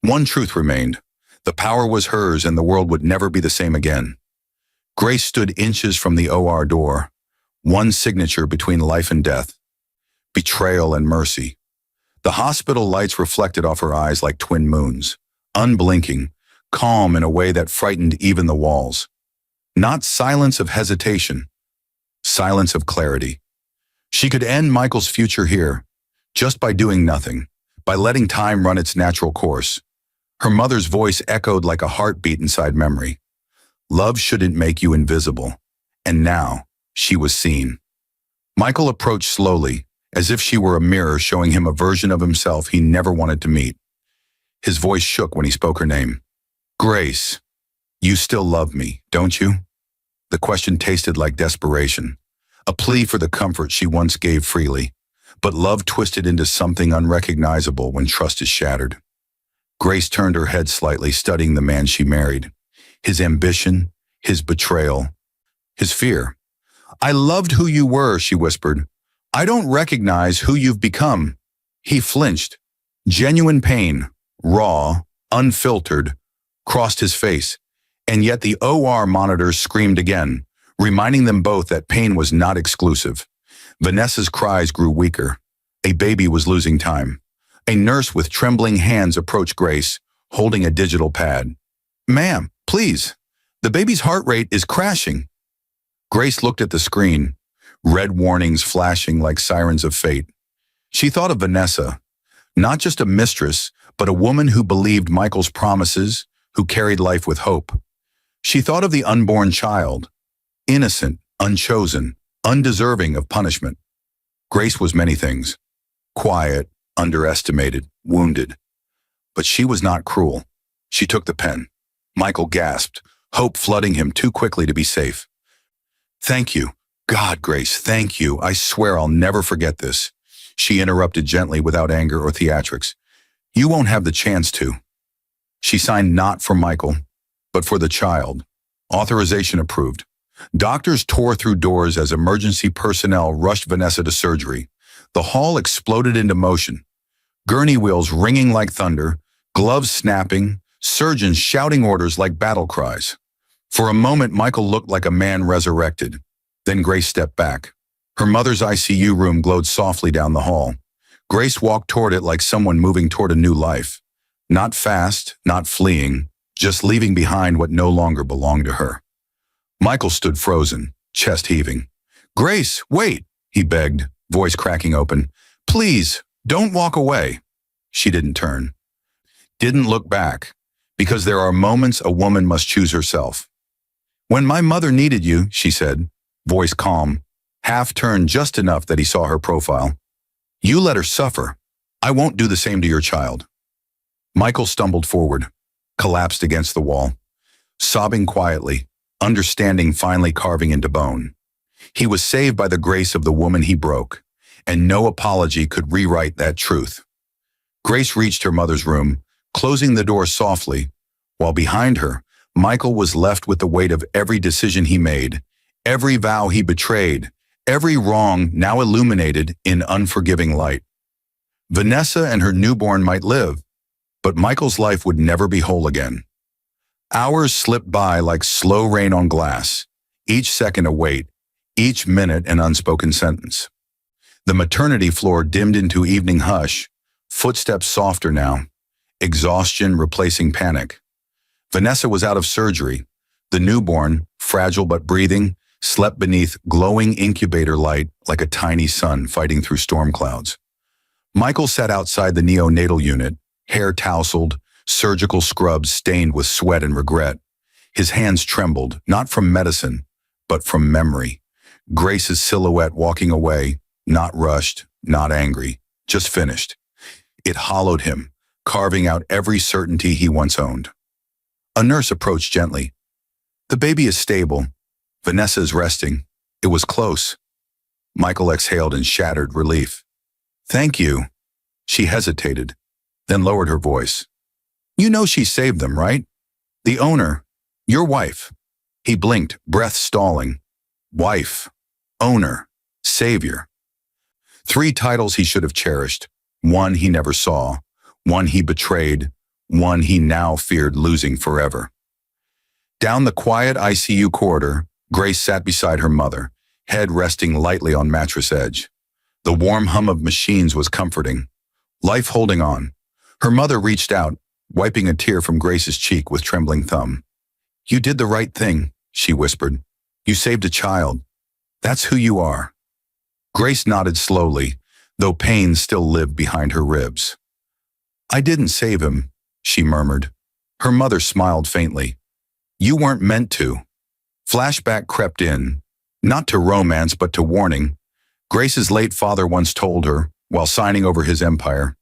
One truth remained. The power was hers and the world would never be the same again. Grace stood inches from the OR door, one signature between life and death, betrayal and mercy. The hospital lights reflected off her eyes like twin moons, unblinking, calm in a way that frightened even the walls. Not silence of hesitation, silence of clarity. She could end Michael's future here, just by doing nothing, by letting time run its natural course. Her mother's voice echoed like a heartbeat inside memory. Love shouldn't make you invisible. And now, she was seen. Michael approached slowly, as if she were a mirror showing him a version of himself he never wanted to meet. His voice shook when he spoke her name. Grace, you still love me, don't you? The question tasted like desperation, a plea for the comfort she once gave freely, but love twisted into something unrecognizable when trust is shattered. Grace turned her head slightly, studying the man she married. His ambition, his betrayal, his fear. I loved who you were, she whispered. I don't recognize who you've become. He flinched. Genuine pain, raw, unfiltered, crossed his face, and yet the OR monitors screamed again, reminding them both that pain was not exclusive. Vanessa's cries grew weaker. A baby was losing time. A nurse with trembling hands approached Grace, holding a digital pad. Ma'am, please. The baby's heart rate is crashing. Grace looked at the screen, red warnings flashing like sirens of fate. She thought of Vanessa, not just a mistress, but a woman who believed Michael's promises, who carried life with hope. She thought of the unborn child, innocent, unchosen, undeserving of punishment. Grace was many things. Quiet, underestimated, wounded. But she was not cruel. She took the pen. Michael gasped, hope flooding him too quickly to be safe. Thank you. God, Grace, thank you. I swear I'll never forget this. She interrupted gently without anger or theatrics. You won't have the chance to. She signed not for Michael, but for the child. Authorization approved. Doctors tore through doors as emergency personnel rushed Vanessa to surgery. The hall exploded into motion. Gurney wheels ringing like thunder, gloves snapping, surgeons shouting orders like battle cries. For a moment, Michael looked like a man resurrected. Then Grace stepped back. Her mother's ICU room glowed softly down the hall. Grace walked toward it like someone moving toward a new life. Not fast, not fleeing, just leaving behind what no longer belonged to her. Michael stood frozen, chest heaving. Grace, wait, he begged, voice cracking open. Please, don't walk away. She didn't turn. Didn't look back, because there are moments a woman must choose herself. When my mother needed you, she said, voice calm, half turned just enough that he saw her profile. You let her suffer. I won't do the same to your child. Michael stumbled forward, collapsed against the wall, sobbing quietly, understanding finally carving into bone. He was saved by the grace of the woman he broke, and no apology could rewrite that truth. Grace reached her mother's room, closing the door softly, while behind her, Michael was left with the weight of every decision he made, every vow he betrayed, every wrong now illuminated in unforgiving light. Vanessa and her newborn might live, but Michael's life would never be whole again. Hours slipped by like slow rain on glass, each second a wait, each minute an unspoken sentence. The maternity floor dimmed into evening hush, footsteps softer now, exhaustion replacing panic. Vanessa was out of surgery. The newborn, fragile but breathing, slept beneath glowing incubator light like a tiny sun fighting through storm clouds. Michael sat outside the neonatal unit, hair tousled, surgical scrubs stained with sweat and regret. His hands trembled, not from medicine, but from memory. Grace's silhouette walking away, not rushed, not angry, just finished. It hollowed him, carving out every certainty he once owned. A nurse approached gently. The baby is stable. Vanessa is resting. It was close. Michael exhaled in shattered relief. Thank you. She hesitated, then lowered her voice. You know she saved them, right? The owner, your wife. He blinked, breath stalling. Wife, owner, savior. 3 titles he should have cherished. One he never saw, one he betrayed, one he now feared losing forever. Down the quiet ICU corridor, Grace sat beside her mother, head resting lightly on mattress edge. The warm hum of machines was comforting, life holding on. Her mother reached out, wiping a tear from Grace's cheek with trembling thumb. "You did the right thing," she whispered. "You saved a child. That's who you are." Grace nodded slowly, though pain still lived behind her ribs. "I didn't save him," she murmured. Her mother smiled faintly. "You weren't meant to." Flashback crept in, not to romance but to warning. Grace's late father once told her, while signing over his empire,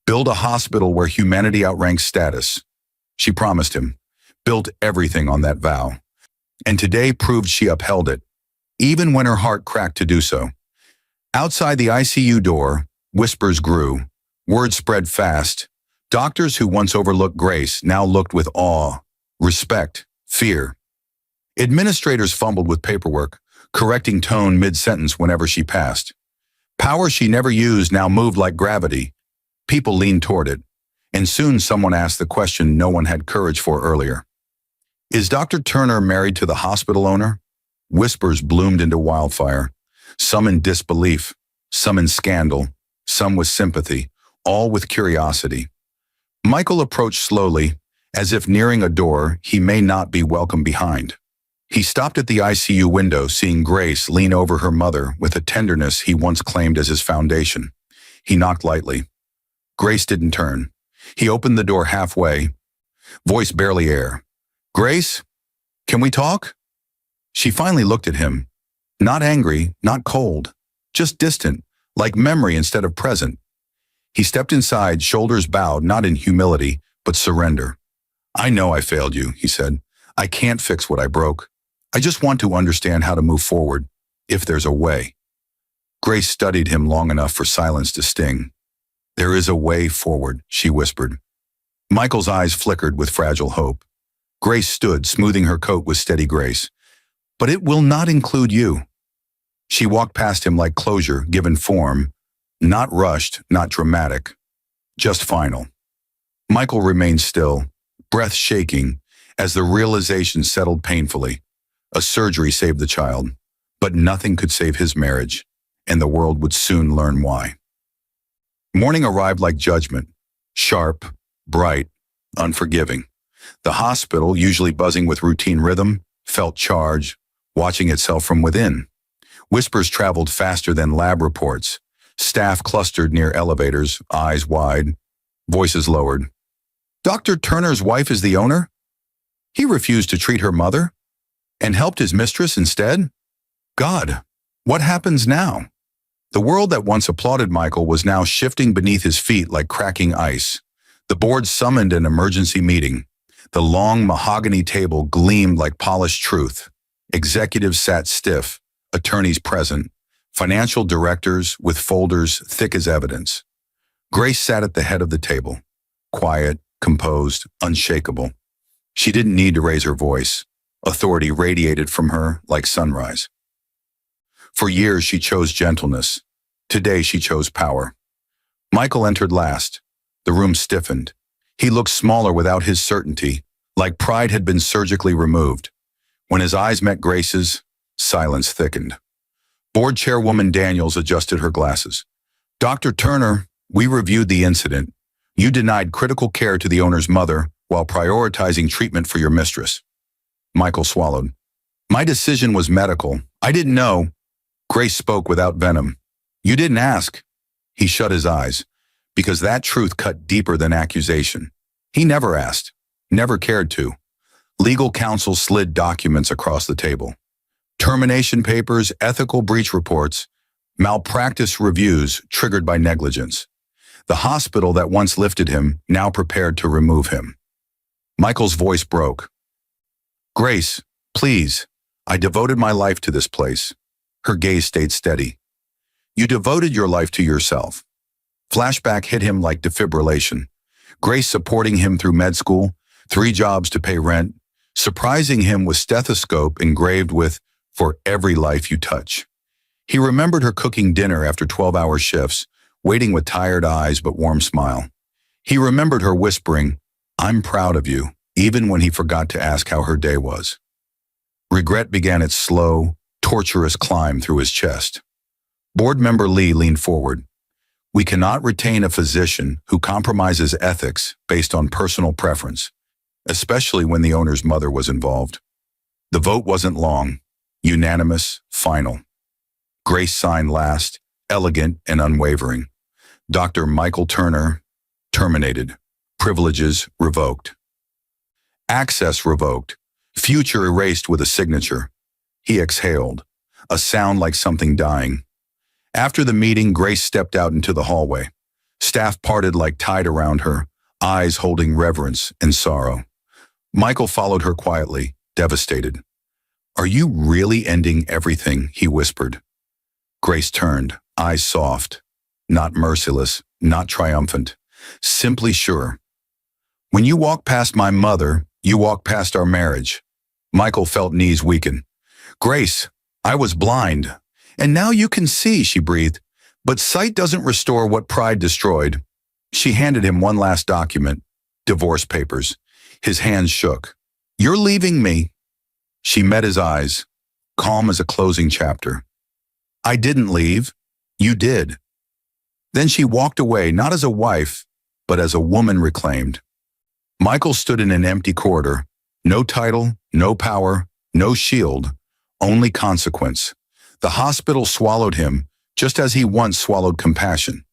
"Build a hospital where humanity outranks status." She promised him, built everything on that vow, and today proved she upheld it, even when her heart cracked to do so. Outside the ICU door, whispers grew, word spread fast. Doctors who once overlooked Grace now looked with awe, respect, fear. Administrators fumbled with paperwork, correcting tone mid-sentence whenever she passed. Power she never used now moved like gravity. People leaned toward it, and soon someone asked the question no one had courage for earlier. "Is Dr. Turner married to the hospital owner?" Whispers bloomed into wildfire, some in disbelief, some in scandal, some with sympathy, all with curiosity. Michael approached slowly, as if nearing a door he may not be welcome behind. He stopped at the ICU window, seeing Grace lean over her mother with a tenderness he once claimed as his foundation. He knocked lightly. Grace didn't turn. He opened the door halfway, voice barely air. "Grace, can we talk?" She finally looked at him. Not angry, not cold, just distant, like memory instead of present. He stepped inside, shoulders bowed, not in humility, but surrender. "I know I failed you," he said. "I can't fix what I broke. I just want to understand how to move forward, if there's a way." Grace studied him long enough for silence to sting. "There is a way forward," she whispered. Michael's eyes flickered with fragile hope. Grace stood, smoothing her coat with steady grace. "But it will not include you." She walked past him like closure given form, not rushed, not dramatic, just final. Michael remained still, breath shaking, as the realization settled painfully. A surgery saved the child, but nothing could save his marriage, and the world would soon learn why. Morning arrived like judgment, sharp, bright, unforgiving. The hospital, usually buzzing with routine rhythm, felt charged, watching itself from within. Whispers traveled faster than lab reports. Staff clustered near elevators, eyes wide, voices lowered. "Dr. Turner's wife is the owner? He refused to treat her mother? And helped his mistress instead? God, what happens now?" The world that once applauded Michael was now shifting beneath his feet like cracking ice. The board summoned an emergency meeting. The long mahogany table gleamed like polished truth. Executives sat stiff, attorneys present, financial directors with folders thick as evidence. Grace sat at the head of the table, quiet, composed, unshakable. She didn't need to raise her voice. Authority radiated from her like sunrise. For years she chose gentleness. Today she chose power. Michael entered last. The room stiffened. He looked smaller without his certainty, like pride had been surgically removed. When his eyes met Grace's, silence thickened. Board Chairwoman Daniels adjusted her glasses. "Dr. Turner, we reviewed the incident. You denied critical care to the owner's mother while prioritizing treatment for your mistress." Michael swallowed. "My decision was medical. I didn't know." Grace spoke without venom. "You didn't ask." He shut his eyes, because that truth cut deeper than accusation. He never asked, never cared to. Legal counsel slid documents across the table. Termination papers, ethical breach reports, malpractice reviews triggered by negligence. The hospital that once lifted him now prepared to remove him. Michael's voice broke. "Grace, please, I devoted my life to this place." Her gaze stayed steady. "You devoted your life to yourself." Flashback hit him like defibrillation. Grace supporting him through med school, 3 jobs to pay rent, surprising him with stethoscope engraved with, "For every life you touch." He remembered her cooking dinner after 12-hour shifts, waiting with tired eyes but warm smile. He remembered her whispering, I'm proud of you, even when he forgot to ask how her day was. Regret began its slow, torturous climb through his chest. Board member Lee leaned forward. We cannot retain a physician who compromises ethics based on personal preference, especially when the owner's mother was involved. The vote wasn't long, unanimous, final. Grace signed last, elegant and unwavering. Dr. Michael Turner, terminated. Privileges revoked. Access revoked. Future erased with a signature. He exhaled, a sound like something dying. After the meeting, Grace stepped out into the hallway. Staff parted like tide around her, eyes holding reverence and sorrow. Michael followed her quietly, devastated. Are you really ending everything? He whispered. Grace turned, eyes soft, not merciless, not triumphant, simply sure. When you walk past my mother, you walk past our marriage. Michael felt knees weaken. Grace, I was blind. And now you can see, she breathed. But sight doesn't restore what pride destroyed. She handed him one last document, divorce papers. His hands shook. You're leaving me. She met his eyes, calm as a closing chapter. I didn't leave. You did. Then she walked away, not as a wife, but as a woman reclaimed. Michael stood in an empty corridor. No title, no power, no shield, only consequence. The hospital swallowed him, just as he once swallowed compassion.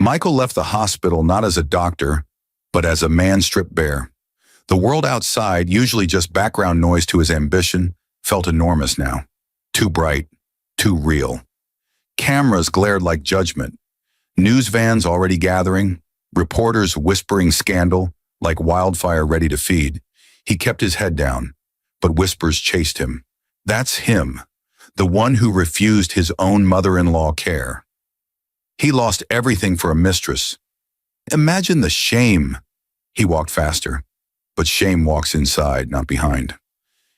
Michael left the hospital not as a doctor, but as a man stripped bare. The world outside, usually just background noise to his ambition, felt enormous now. Too bright, too real. Cameras glared like judgment. News vans already gathering, reporters whispering scandal like wildfire ready to feed. He kept his head down, but whispers chased him. That's him, the one who refused his own mother-in-law care. He lost everything for a mistress. Imagine the shame. He walked faster, but shame walks inside, not behind.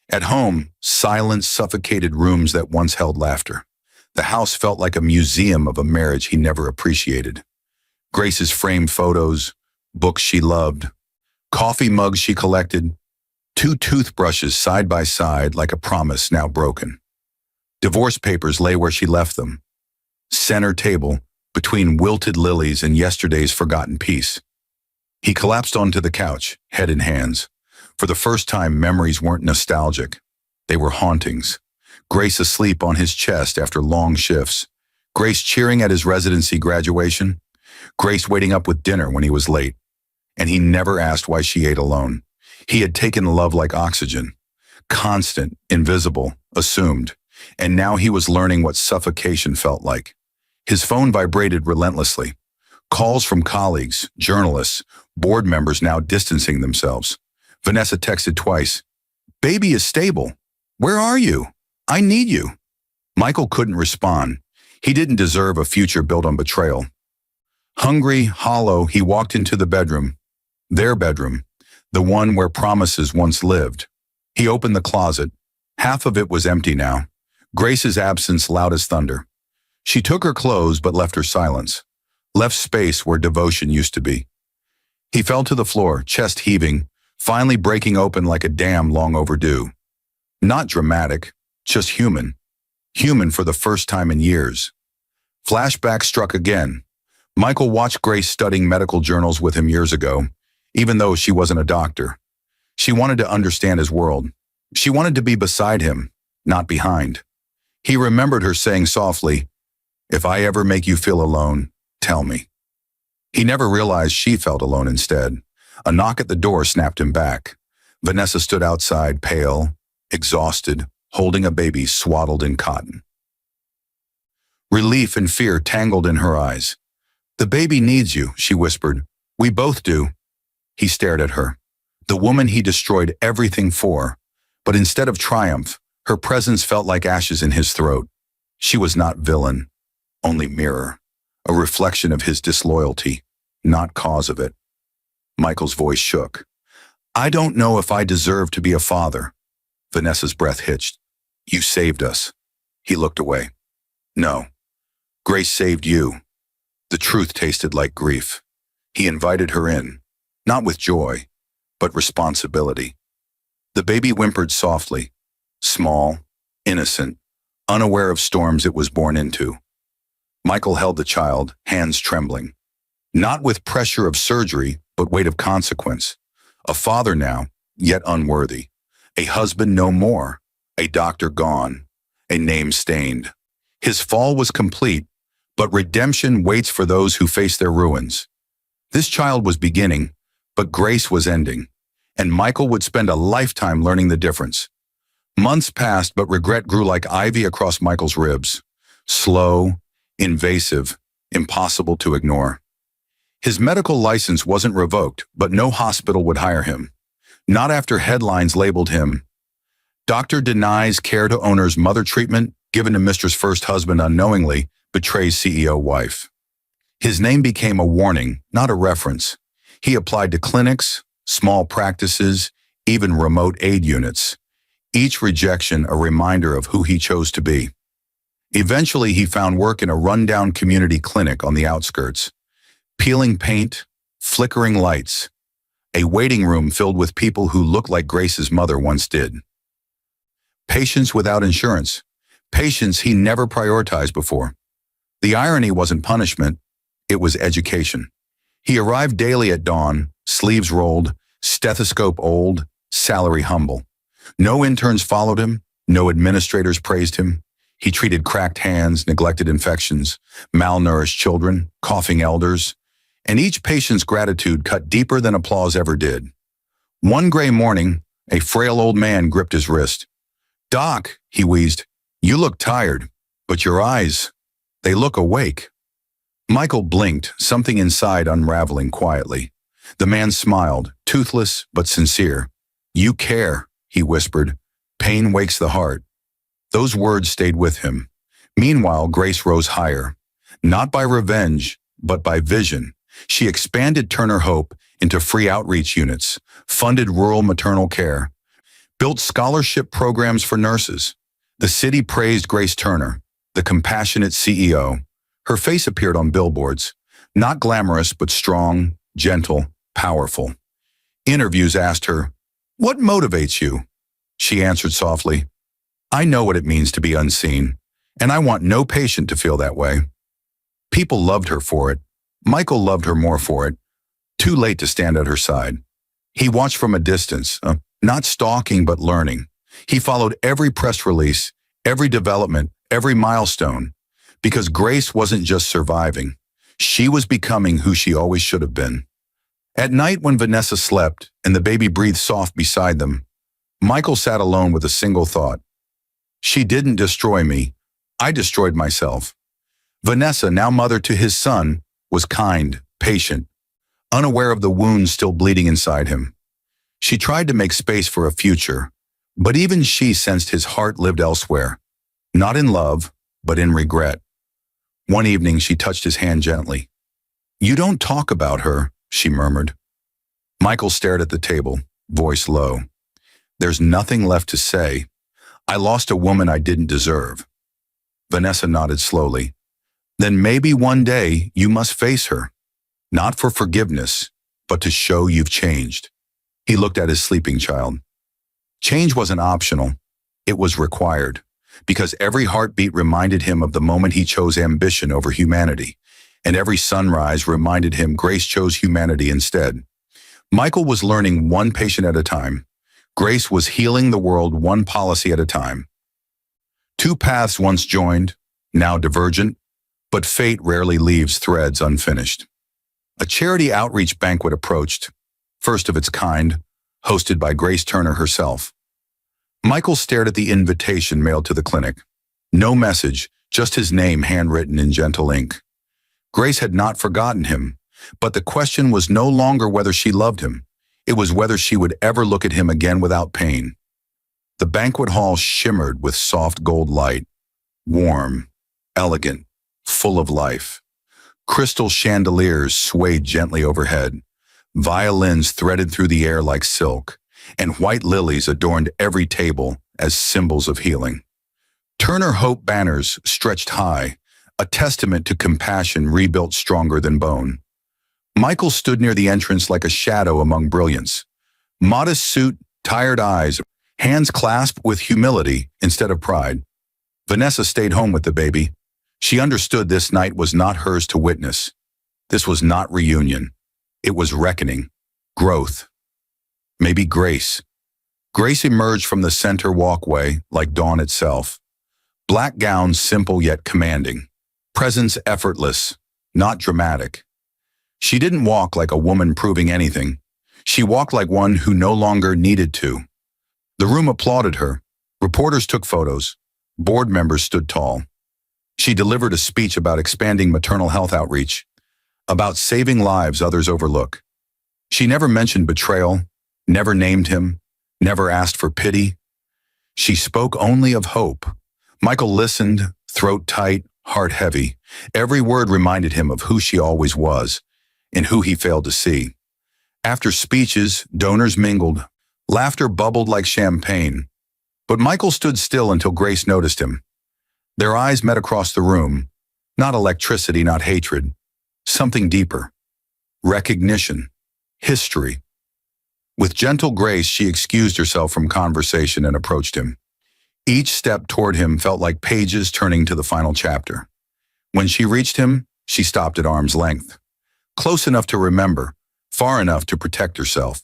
At home, silence suffocated rooms that once held laughter. The house felt like a museum of a marriage he never appreciated. Grace's framed photos, books she loved, coffee mugs she collected, 2 toothbrushes side by side like a promise now broken. Divorce papers lay where she left them. Center table, between wilted lilies and yesterday's forgotten peace. He collapsed onto the couch, head in hands. For the first time, memories weren't nostalgic. They were hauntings. Grace asleep on his chest after long shifts. Grace cheering at his residency graduation. Grace waiting up with dinner when he was late. And he never asked why she ate alone. He had taken love like oxygen. Constant, invisible, assumed. And now he was learning what suffocation felt like. His phone vibrated relentlessly. Calls from colleagues, journalists, board members now distancing themselves. Vanessa texted twice. Baby is stable. Where are you? I need you. Michael couldn't respond. He didn't deserve a future built on betrayal. Hungry, hollow, he walked into the bedroom. Their bedroom. The one where promises once lived. He opened the closet. Half of it was empty now. Grace's absence loud as thunder. She took her clothes but left her silence. Left space where devotion used to be. He fell to the floor, chest heaving, finally breaking open like a dam long overdue. Not dramatic, just human. Human for the first time in years. Flashback struck again. Michael watched Grace studying medical journals with him years ago, even though she wasn't a doctor. She wanted to understand his world. She wanted to be beside him, not behind. He remembered her saying softly, "If I ever make you feel alone, tell me." He never realized she felt alone instead. A knock at the door snapped him back. Vanessa stood outside, pale, exhausted, holding a baby swaddled in cotton. Relief and fear tangled in her eyes. "The baby needs you," she whispered. "We both do." He stared at her. The woman he destroyed everything for. But instead of triumph, her presence felt like ashes in his throat. She was not villain, only mirror. A reflection of his disloyalty, not cause of it. Michael's voice shook. "I don't know if I deserve to be a father." Vanessa's breath hitched. "You saved us." He looked away. "No. Grace saved you." The truth tasted like grief. He invited her in, not with joy, but responsibility. The baby whimpered softly, small, innocent, unaware of storms it was born into. Michael held the child, hands trembling. Not with pressure of surgery, but weight of consequence. A father now, yet unworthy. A husband no more. A doctor gone. A name stained. His fall was complete, but redemption waits for those who face their ruins. This child was beginning, but grace was ending, and Michael would spend a lifetime learning the difference. Months passed, but regret grew like ivy across Michael's ribs. Slow, invasive, impossible to ignore. His medical license wasn't revoked, but no hospital would hire him. Not after headlines labeled him, "Doctor denies care to owner's mother treatment given to mistress first husband unknowingly, betrays CEO wife." His name became a warning, not a reference. He applied to clinics, small practices, even remote aid units. Each rejection a reminder of who he chose to be. Eventually, he found work in a rundown community clinic on the outskirts. Peeling paint, flickering lights. A waiting room filled with people who looked like Grace's mother once did. Patients without insurance. Patients he never prioritized before. The irony wasn't punishment, it was education. He arrived daily at dawn, sleeves rolled, stethoscope old, salary humble. No interns followed him, no administrators praised him. He treated cracked hands, neglected infections, malnourished children, coughing elders, and each patient's gratitude cut deeper than applause ever did. One gray morning, a frail old man gripped his wrist. "Doc," he wheezed, "you look tired, but your eyes, they look awake." Michael blinked, something inside unraveling quietly. The man smiled, toothless but sincere. "You care," he whispered. "Pain wakes the heart." Those words stayed with him. Meanwhile, Grace rose higher. Not by revenge, but by vision. She expanded Turner Hope into free outreach units, funded rural maternal care, built scholarship programs for nurses. The city praised Grace Turner, the compassionate CEO. Her face appeared on billboards. Not glamorous, but strong, gentle, powerful. Interviews asked her, "What motivates you?" She answered softly, "I know what it means to be unseen, and I want no patient to feel that way." People loved her for it. Michael loved her more for it. Too late to stand at her side. He watched from a distance, not stalking but learning. He followed every press release, every development, every milestone, because Grace wasn't just surviving. She was becoming who she always should have been. At night when Vanessa slept and the baby breathed soft beside them, Michael sat alone with a single thought. She didn't destroy me. I destroyed myself. Vanessa, now mother to his son, was kind, patient, unaware of the wounds still bleeding inside him. She tried to make space for a future, but even she sensed his heart lived elsewhere, not in love, but in regret. One evening, she touched his hand gently. "You don't talk about her," she murmured. Michael stared at the table, voice low. "There's nothing left to say. I lost a woman I didn't deserve." Vanessa nodded slowly. "Then maybe one day you must face her, not for forgiveness, but to show you've changed." He looked at his sleeping child. Change wasn't optional. It was required, because every heartbeat reminded him of the moment he chose ambition over humanity, and every sunrise reminded him Grace chose humanity instead. Michael was learning one patient at a time. Grace was healing the world one policy at a time. Two paths once joined, now divergent, but fate rarely leaves threads unfinished. A charity outreach banquet approached, first of its kind, hosted by Grace Turner herself. Michael stared at the invitation mailed to the clinic. No message, just his name handwritten in gentle ink. Grace had not forgotten him, but the question was no longer whether she loved him. It was whether she would ever look at him again without pain. The banquet hall shimmered with soft gold light, warm, elegant, full of life. Crystal chandeliers swayed gently overhead. Violins threaded through the air like silk, and white lilies adorned every table as symbols of healing. Turner Hope banners stretched high, a testament to compassion rebuilt stronger than bone. Michael stood near the entrance like a shadow among brilliance. Modest suit, tired eyes, hands clasped with humility instead of pride. Vanessa stayed home with the baby. She understood this night was not hers to witness. This was not reunion. It was reckoning, growth, maybe grace. Grace emerged from the center walkway like dawn itself. Black gown simple yet commanding. Presence effortless, not dramatic. She didn't walk like a woman proving anything. She walked like one who no longer needed to. The room applauded her. Reporters took photos. Board members stood tall. She delivered a speech about expanding maternal health outreach, about saving lives others overlook. She never mentioned betrayal, never named him, never asked for pity. She spoke only of hope. Michael listened, throat tight, heart heavy. Every word reminded him of who she always was and who he failed to see. After speeches, donors mingled. Laughter bubbled like champagne. But Michael stood still until Grace noticed him. Their eyes met across the room. Not electricity, not hatred. Something deeper. Recognition. History. With gentle grace, she excused herself from conversation and approached him. Each step toward him felt like pages turning to the final chapter. When she reached him, she stopped at arm's length. Close enough to remember, far enough to protect herself.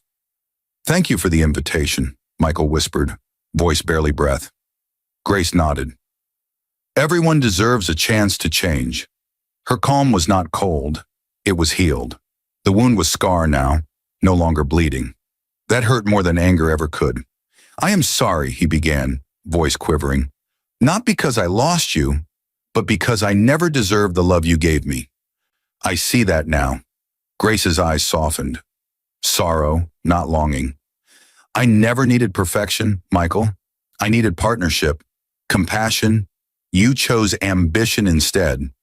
"Thank you for the invitation," Michael whispered, voice barely breath. Grace nodded. Everyone deserves a chance to change. Her calm was not cold. It was healed. The wound was scar now, no longer bleeding. That hurt more than anger ever could. "I am sorry," he began, voice quivering. "Not because I lost you, but because I never deserved the love you gave me." "I see that now." Grace's eyes softened. Sorrow, not longing. "I never needed perfection, Michael. I needed partnership, compassion. You chose ambition instead."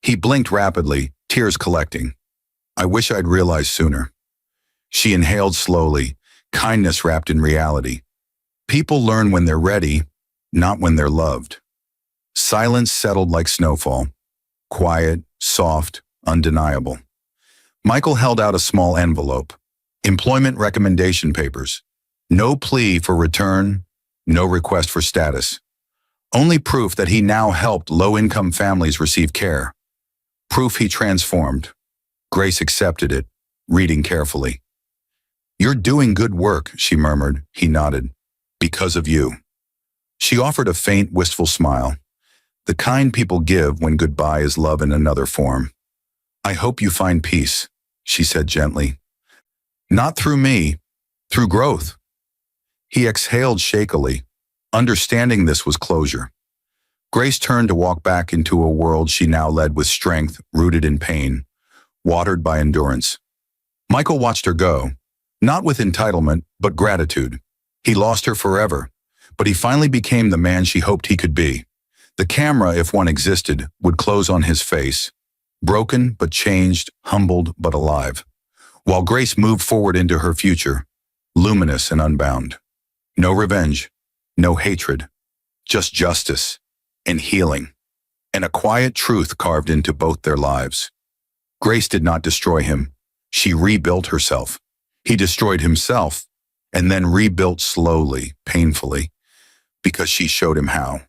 He blinked rapidly, tears collecting. "I wish I'd realized sooner." She inhaled slowly, kindness wrapped in reality. People learn when they're ready, not when they're loved. Silence settled like snowfall. Quiet, soft, undeniable. Michael held out a small envelope. Employment recommendation papers. No plea for return, no request for status. Only proof that he now helped low-income families receive care. Proof he transformed. Grace accepted it, reading carefully. "You're doing good work," she murmured. He nodded. "Because of you." She offered a faint, wistful smile. The kind people give when goodbye is love in another form. "I hope you find peace," she said gently. "Not through me, through growth." He exhaled shakily. Understanding this was closure. Grace turned to walk back into a world she now led with strength, rooted in pain, watered by endurance. Michael watched her go, not with entitlement, but gratitude. He lost her forever, but he finally became the man she hoped he could be. The camera, if one existed, would close on his face, broken but changed, humbled but alive, while Grace moved forward into her future, luminous and unbound. No revenge, no hatred, just justice and healing, and a quiet truth carved into both their lives. Grace did not destroy him. She rebuilt herself. He destroyed himself, and then rebuilt slowly, painfully, because she showed him how.